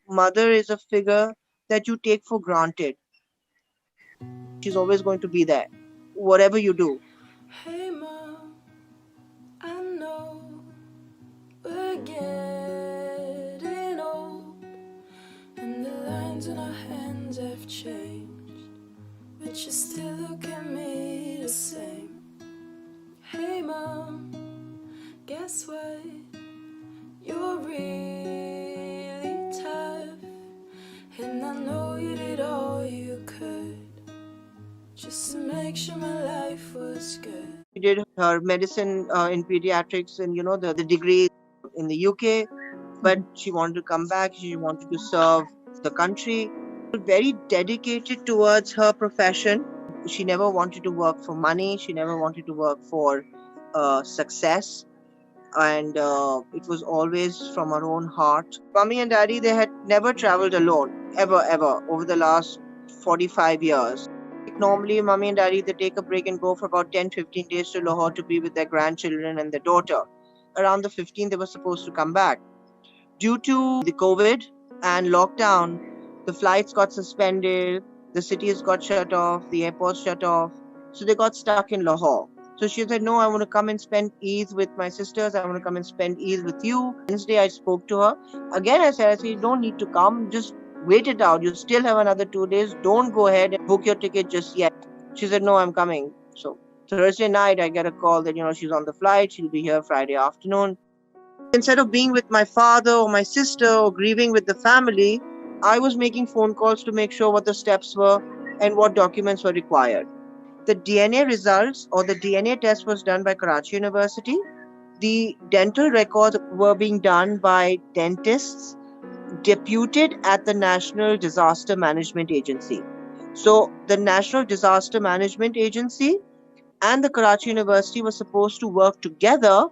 Mother is a figure that you take for granted. She's always going to be there, whatever you do. Hey mom, I know we're getting old, and the lines in our hands have changed, but you still look at me the same. Hey mom, guess what? You're really tough, and I know you did all you could just to make sure my life was good. She did her medicine in pediatrics and the degree in the UK, but she wanted to come back. She wanted to serve the country. Very dedicated towards her profession. She never wanted to work for money. She never wanted to work for success. And it was always from her own heart. Mummy and Daddy, they had never traveled alone, ever, over the last 45 years. Normally, Mummy and Daddy, they take a break and go for about 10-15 days to Lahore to be with their grandchildren and their daughter. Around the 15th, they were supposed to come back. Due to the COVID and lockdown, the flights got suspended, the cities got shut off, the airports shut off. So they got stuck in Lahore. So she said, no, I want to come and spend Eid with my sisters. I want to come and spend Eid with you. Wednesday, I spoke to her. Again, I said, you don't need to come. Just wait it out. You still have another 2 days. Don't go ahead and book your ticket just yet. She said, no, I'm coming. So Thursday night, I get a call that, she's on the flight. She'll be here Friday afternoon. Instead of being with my father or my sister or grieving with the family, I was making phone calls to make sure what the steps were and what documents were required. The DNA results or the DNA test was done by Karachi University. The dental records were being done by dentists deputed at the National Disaster Management Agency. So the National Disaster Management Agency and the Karachi University were supposed to work together,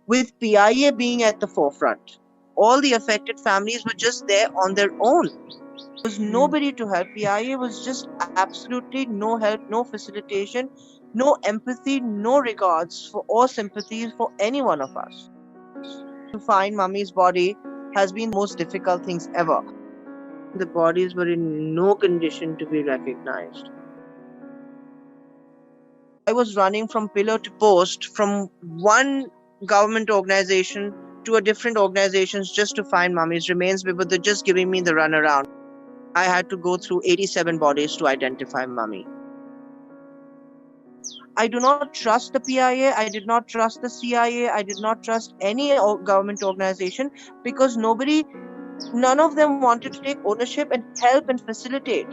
with PIA being at the forefront. All the affected families were just there on their own. There was nobody to help. PIA was just absolutely no help, no facilitation, no empathy, no regards for or sympathy for any one of us. To find Mummy's body has been the most difficult things ever. The bodies were in no condition to be recognized. I was running from pillar to post from one government organization to a different organizations just to find Mummy's remains, but they're just giving me the runaround. I had to go through 87 bodies to identify Mummy. I do not trust the PIA. I did not trust the CIA. I did not trust any government organization because none of them wanted to take ownership and help and facilitate.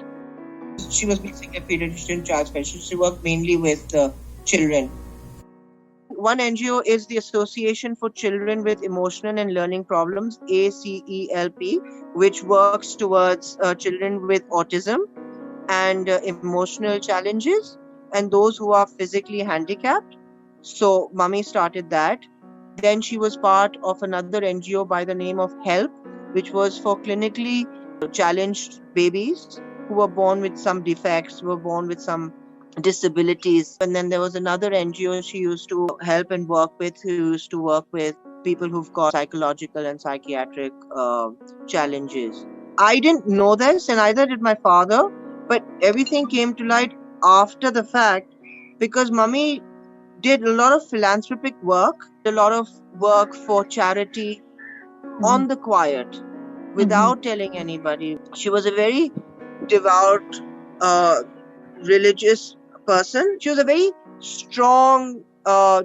She was basically a pediatrician child specialist. She worked mainly with children. One NGO is the Association for Children with Emotional and Learning Problems, ACELP, which works towards children with autism and emotional challenges and those who are physically handicapped. So Mummy started that. Then she was part of another NGO by the name of HELP, which was for clinically challenged babies who were born with some defects, who were born with some disabilities. And then there was another NGO she used to help and work with, who used to work with people who've got psychological and psychiatric challenges. I didn't know this, and neither did my father, but everything came to light after the fact because Mummy did a lot of philanthropic work, a lot of work for charity on the quiet without telling anybody. She was a very devout, religious person. She was a very strong,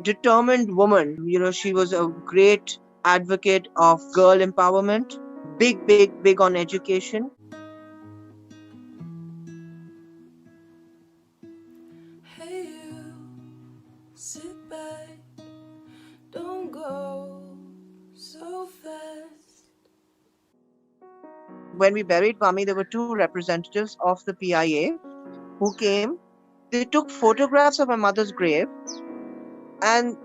determined woman. She was a great advocate of girl empowerment, big on education. Hey you, sit back, don't go so fast. When we buried Mummy, there were two representatives of the PIA who came. They took photographs of my mother's grave and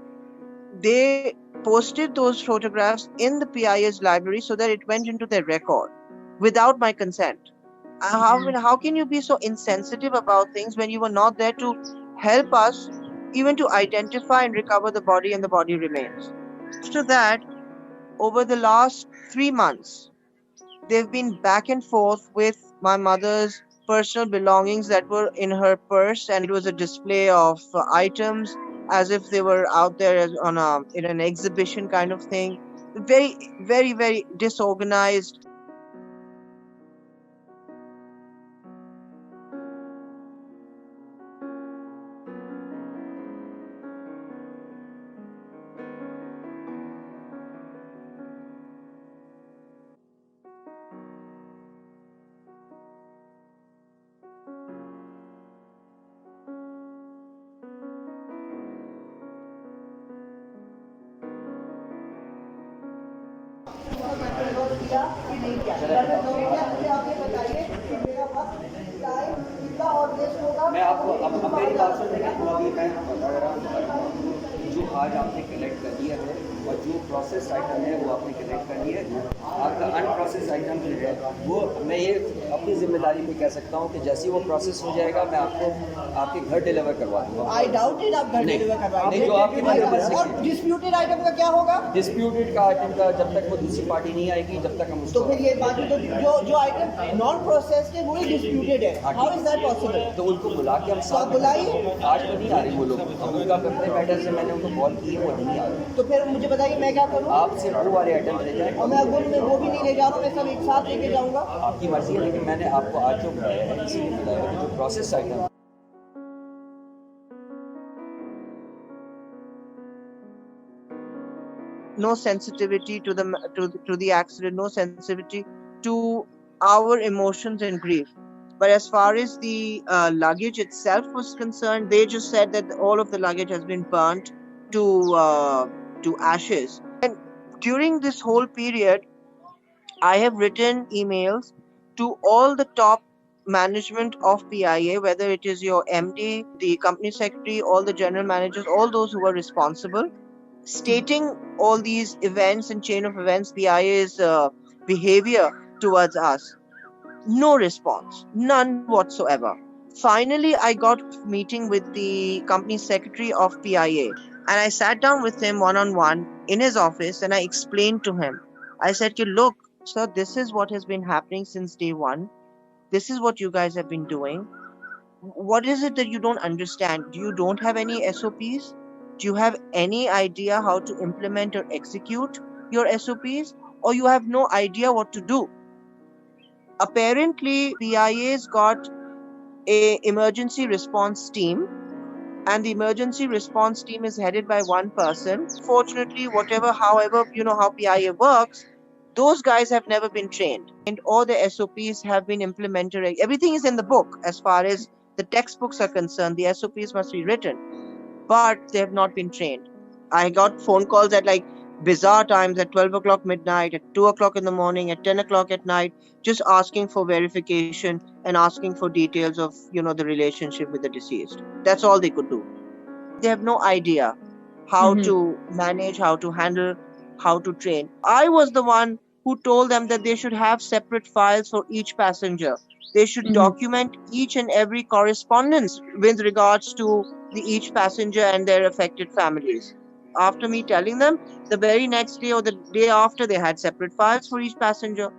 they posted those photographs in the PIA's library so that it went into their record without my consent. How can you be so insensitive about things when you were not there to help us even to identify and recover the body and the body remains? After that, over the last 3 months, They've been back and forth with my mother's personal belongings that were in her purse, and it was a display of items as if they were out there on in an exhibition kind of thing. Very, very, very disorganized. मैं आपको अब मेरी बात सुनिए, तो अभी मैं बता रहा हूँ जो आज आपने कलेक्ट कर लिया है और जो प्रोसेस आइटम है वो आपने कलेक्ट कर लिया है। आपका अनप्रोसेस आइटम जो है वो मैं ये अपनी जिम्मेदारी पे कह सकता हूँ कि जैसे ही वो प्रोसेस हो जाएगा मैं आपको आपके घर डिलीवर करवा दूँगा। आई डाउटेड आप घर डिलीवर करवाएंगे। नहीं, जो आपकी मर्जी। और डिस्प्यूटेड आइटम का क्या होगा? डिस्प्यूटेड का आइटम का जब तक वो दूसरी पार्टी नहीं आएगी तब तक हम उसको तो फिर ये बाकी तो जो आइटम नॉन प्रोसेस्ड है वो ही डिस्प्यूटेड है। How is that possible? तो उनको बुला के हम तो आप बुलाइए। आज तो नहीं आ रही वो लोग, अब उनका अपने मैटर से मैंने उनको कॉल की है, वो नहीं आ रहे। तो फिर मुझे बताइए मैं क्या करूँ? आप सिर्फ वो वाले आइटम ले जाएं और मैं वो भी नहीं ले जा रहा हूँ, मैं सब एक साथ लेके जाऊँगा। आपकी मर्जी है, लेकिन मैंने आपको आज जो बुलाया है इसीलिए बुलाया है जो process item. No sensitivity to the accident, no sensitivity to our emotions and grief. But as far as the luggage itself was concerned, they just said that all of the luggage has been burnt to ashes. And during this whole period, I have written emails to all the top management of PIA, whether it is your MD, the company secretary, all the general managers, all those who were responsible, stating all these events and chain of events, PIA's behavior towards us. No response, none whatsoever. Finally, I got a meeting with the company secretary of PIA, and I sat down with him one-on-one in his office, and I explained to him. I said, look, sir, this is what has been happening since day one. This is what you guys have been doing. What is it that you don't understand? You don't have any SOPs? Do you have any idea how to implement or execute your SOPs? Or you have no idea what to do? Apparently, PIA's got an emergency response team, and the emergency response team is headed by one person. Fortunately, however, you know how PIA works, those guys have never been trained, and all the SOPs have been implemented. Everything is in the book as far as the textbooks are concerned. The SOPs must be written, but they have not been trained. I got phone calls at like bizarre times at 12 o'clock midnight, at 2 o'clock in the morning, at 10 o'clock at night, just asking for verification and asking for details of, the relationship with the deceased. That's all they could do. They have no idea how to manage, how to handle, how to train. I was the one who told them that they should have separate files for each passenger. They should document each and every correspondence with regards to each passenger and their affected families. After me telling them, the very next day or the day after, they had separate files for each passenger.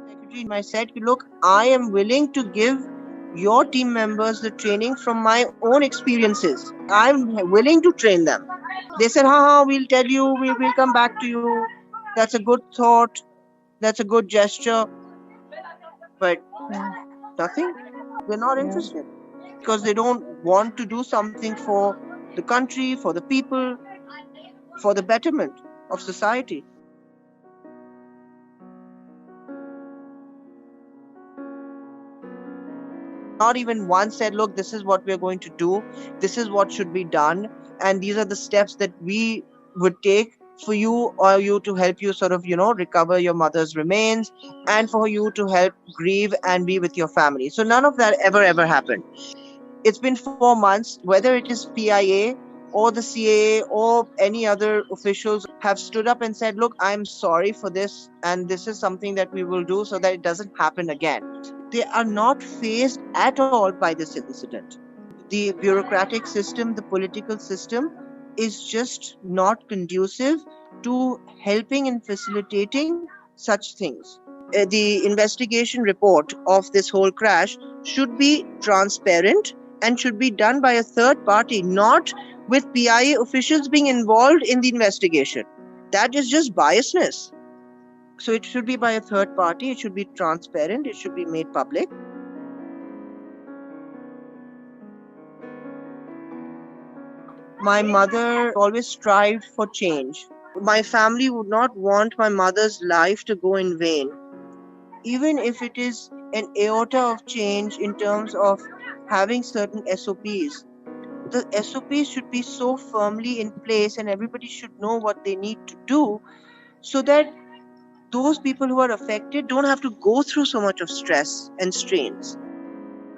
Secretary, I said, look, I am willing to give your team members the training from my own experiences. I'm willing to train them. They said, we'll tell you, we'll come back to you. That's a good thought. That's a good gesture. But nothing. They're not interested. Because they don't want to do something for the country, for the people, for the betterment of society. Not even one said, look, this is what we're going to do. This is what should be done. And these are the steps that we would take for you or you to help you sort of, recover your mother's remains and for you to help grieve and be with your family. So none of that ever happened. It's been 4 months, whether it is PIA or the CAA or any other officials have stood up and said, look, I'm sorry for this, and this is something that we will do so that it doesn't happen again. They are not fazed at all by this incident. The bureaucratic system, the political system is just not conducive to helping and facilitating such things. The investigation report of this whole crash should be transparent and should be done by a third party, not with PIA officials being involved in the investigation. That is just biasness. So it should be by a third party, it should be transparent, it should be made public. My mother always strived for change. My family would not want my mother's life to go in vain. Even if it is an iota of change in terms of having certain SOPs, the SOPs should be so firmly in place and everybody should know what they need to do so that those people who are affected don't have to go through so much of stress and strains.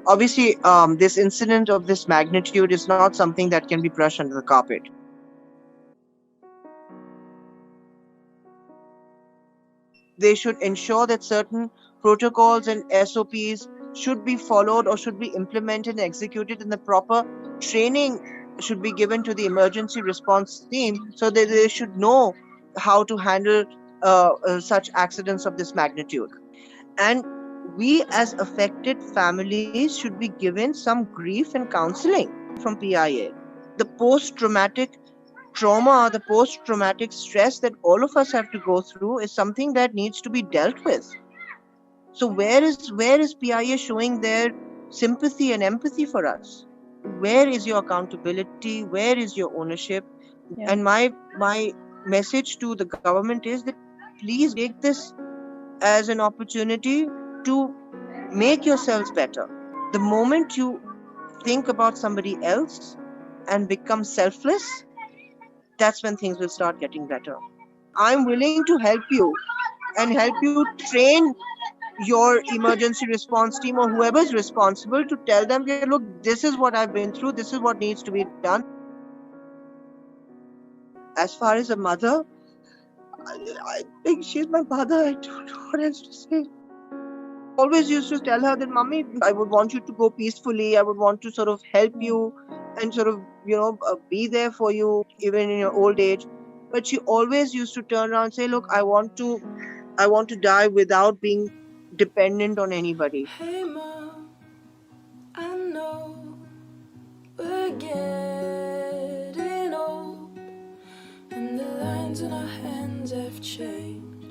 Obviously, this incident of this magnitude is not something that can be brushed under the carpet. They should ensure that certain protocols and SOPs should be followed or should be implemented and executed, and the proper training should be given to the emergency response team so that they should know how to handle such accidents of this magnitude. And we as affected families should be given some grief and counseling from PIA. The post-traumatic trauma, the post-traumatic stress that all of us have to go through is something that needs to be dealt with. So where is PIA showing their sympathy and empathy for us? Where is your accountability? Where is your ownership? Yeah. And my message to the government is that please take this as an opportunity to make yourselves better. The moment you think about somebody else and become selfless, that's when things will start getting better. I'm willing to help you and help you train your emergency response team or whoever's responsible to tell them, look, this is what I've been through, this is what needs to be done. As far as a mother, I think she's my mother. I don't know what else to say. Always used to tell her that, Mummy, I would want you to go peacefully. I would want to sort of help you and sort of, be there for you even in your old age. But she always used to turn around and say, look, I want to die without being dependent on anybody. Hey Mom, I know we're getting old and the lines in our hands have changed,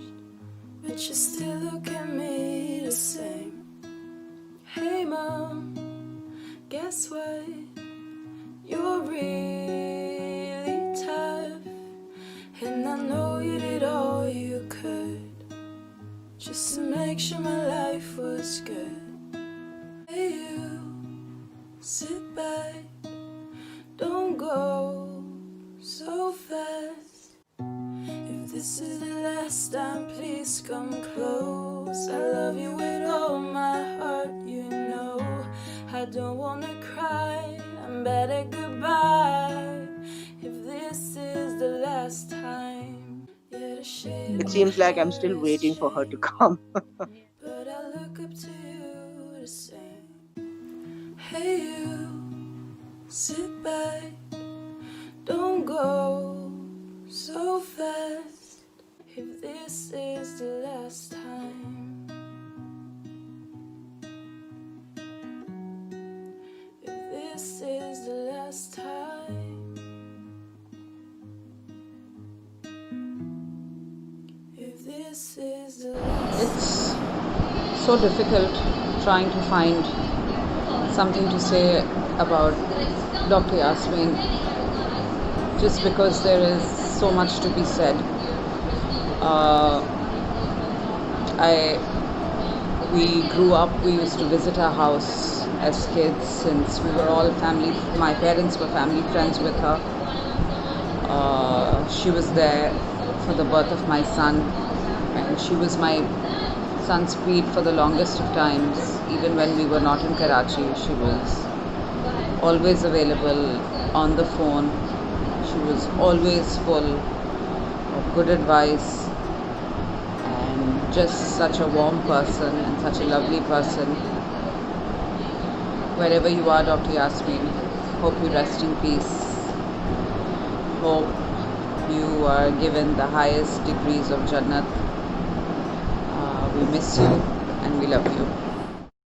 but you still look at me the same. Hey Mom, guess what? You're really tough, and I know you did all you could just to make sure my life was good. Hey you, sit back, don't go so fast. If this is the last time, please come close. I love you with all my heart, you know. I don't wanna cry, I'm bad at goodbye. If this is the last time, it seems like I'm still waiting for her to come. but I look up to you the same. Hey you, sit back, don't go so fast. If this is the last time, if this is the last time, if this is the last. It's so difficult trying to find something to say about Dr. Yasmeen, just because there is so much to be said. We grew up, we used to visit her house as kids since we were all family. My parents were family friends with her. She was there for the birth of my son, and she was my son's feed for the longest of times. Even when we were not in Karachi, she was always available on the phone. She was always full of good advice and just such a warm person and such a lovely person. Wherever you are, Dr. Yasmeen, hope you rest in peace. Hope You are given the highest degrees of Jannat. We miss you and we love you.